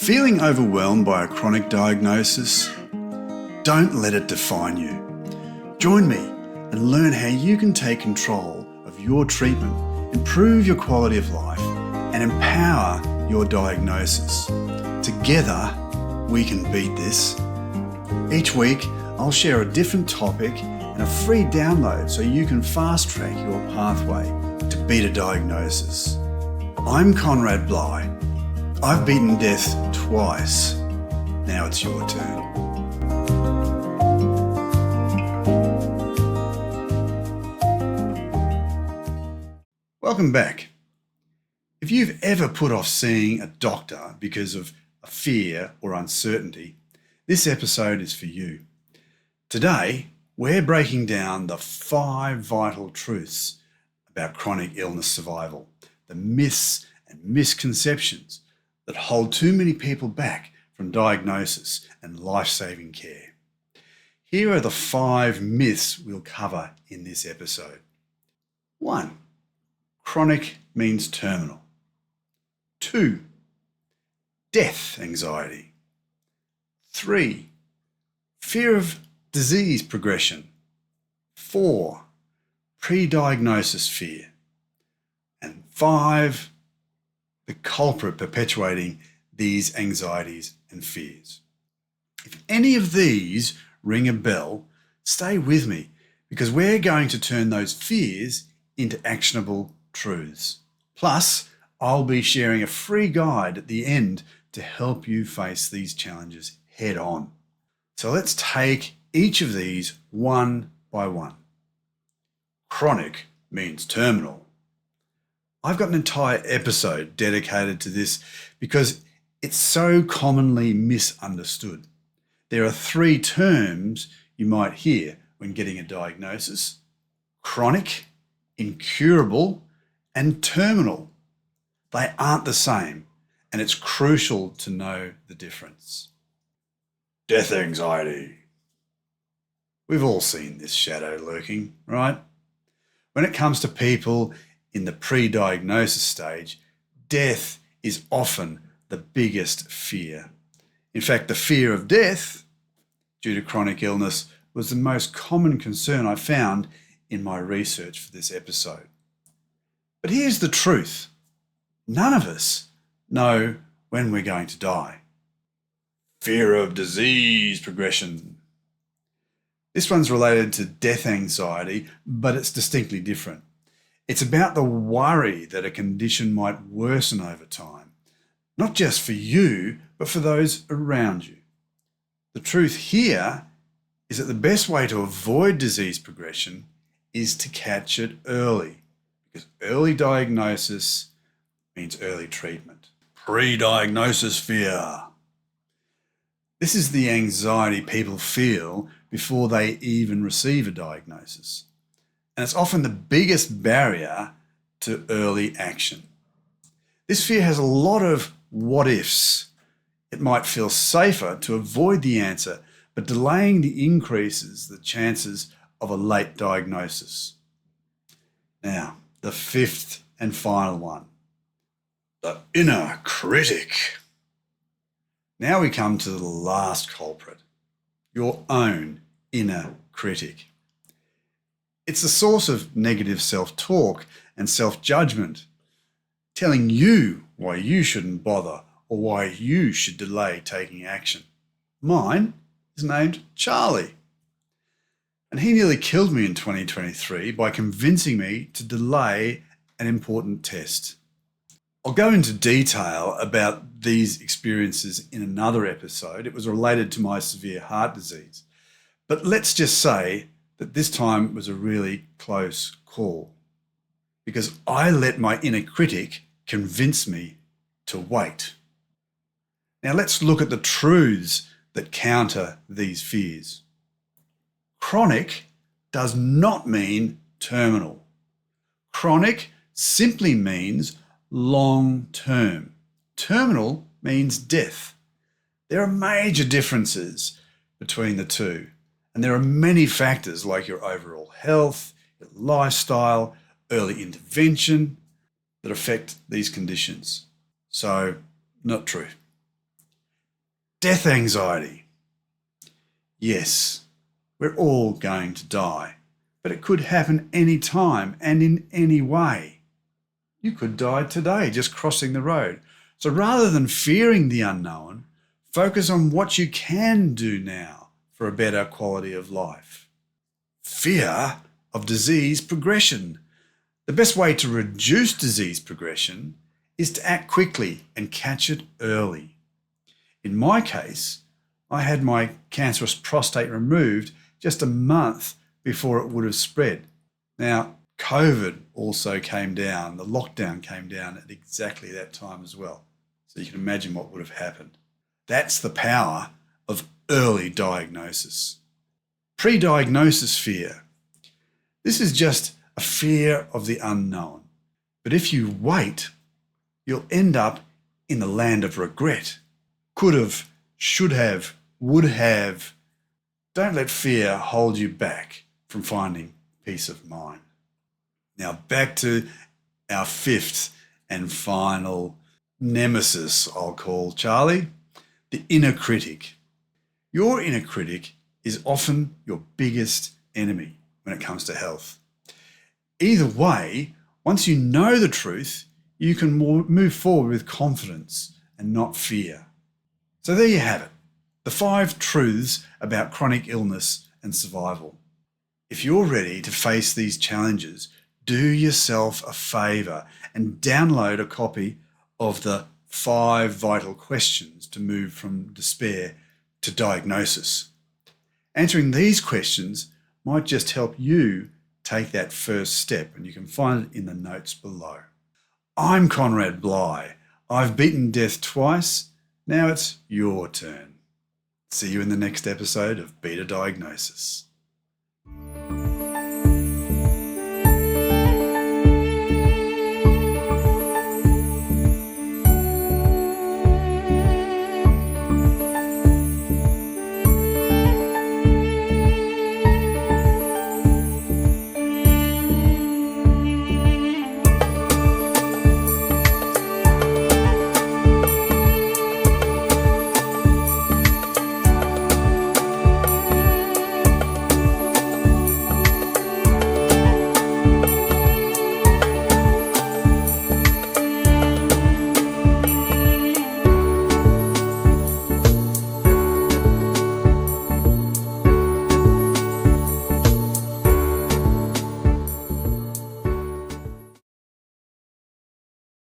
Feeling overwhelmed by a chronic diagnosis? Don't let it define you. Join me and learn how you can take control of your treatment, improve your quality of life, and empower your diagnosis. Together, we can beat this. Each week, I'll share a different topic and a free download so you can fast-track your pathway to beat a diagnosis. I'm Conrad Bly. I've beaten death twice. Now it's your turn. Welcome back. If you've ever put off seeing a doctor because of a fear or uncertainty, this episode is for you. Today, we're breaking down the 5 vital truths about chronic illness survival, the myths and misconceptions that hold too many people back from diagnosis and life-saving care. Here are the 5 myths we'll cover in this episode. 1. Chronic means terminal. 2. Death anxiety. 3. Fear of disease progression. 4. Pre-diagnosis fear. And 5. The culprit perpetuating these anxieties and fears. If any of these ring a bell, stay with me because we're going to turn those fears into actionable truths. Plus, I'll be sharing a free guide at the end to help you face these challenges head on. So let's take each of these one by one. Chronic means terminal. I've got an entire episode dedicated to this because it's so commonly misunderstood. There are 3 terms you might hear when getting a diagnosis: chronic, incurable, and terminal. They aren't the same, and it's crucial to know the difference. Death anxiety. We've all seen this shadow lurking, right? When it comes to people in the pre-diagnosis stage, death is often the biggest fear. In fact, the fear of death due to chronic illness was the most common concern I found in my research for this episode. But here's the truth. None of us know when we're going to die. Fear of disease progression. This one's related to death anxiety, but it's distinctly different. It's about the worry that a condition might worsen over time, not just for you, but for those around you. The truth here is that the best way to avoid disease progression is to catch it early, because early diagnosis means early treatment. Pre-diagnosis fear. This is the anxiety people feel before they even receive a diagnosis. And it's often the biggest barrier to early action. This fear has a lot of what ifs. It might feel safer to avoid the answer, but delaying the increases the chances of a late diagnosis. Now, the 5th and final one. The inner critic. Now we come to the last culprit, your own inner critic. It's the source of negative self-talk and self-judgment, telling you why you shouldn't bother or why you should delay taking action. Mine is named Charlie, and he nearly killed me in 2023 by convincing me to delay an important test. I'll go into detail about these experiences in another episode. It was related to my severe heart disease. But let's just say that this time was a really close call because I let my inner critic convince me to wait. Now let's look at the truths that counter these fears. Chronic does not mean terminal. Chronic simply means long term. Terminal means death. There are major differences between the two, and there are many factors like your overall health, your lifestyle, early intervention that affect these conditions. So, not true. Death anxiety. Yes, we're all going to die, but it could happen any time and in any way. You could die today just crossing the road. So rather than fearing the unknown, focus on what you can do now for a better quality of life. Fear of disease progression. The best way to reduce disease progression is to act quickly and catch it early. In my case, I had my cancerous prostate removed just a month before it would have spread. Now, COVID also came down, the lockdown came down at exactly that time as well. So you can imagine what would have happened. That's the power of early diagnosis. Pre-diagnosis fear. This is just a fear of the unknown. But if you wait, you'll end up in the land of regret. Could have, should have, would have. Don't let fear hold you back from finding peace of mind. Now back to our fifth and final nemesis, I'll call Charlie, the inner critic. Your inner critic is often your biggest enemy when it comes to health. Either way, once you know the truth, you can move forward with confidence and not fear. So there you have it, the 5 truths about chronic illness and survival. If you're ready to face these challenges, do yourself a favour and download a copy of the 5 vital questions to move from despair to diagnosis. Answering these questions might just help you take that first step, and you can find it in the notes below. I'm Conrad Bly. I've beaten death twice. Now it's your turn. See you in the next episode of Beat a Diagnosis.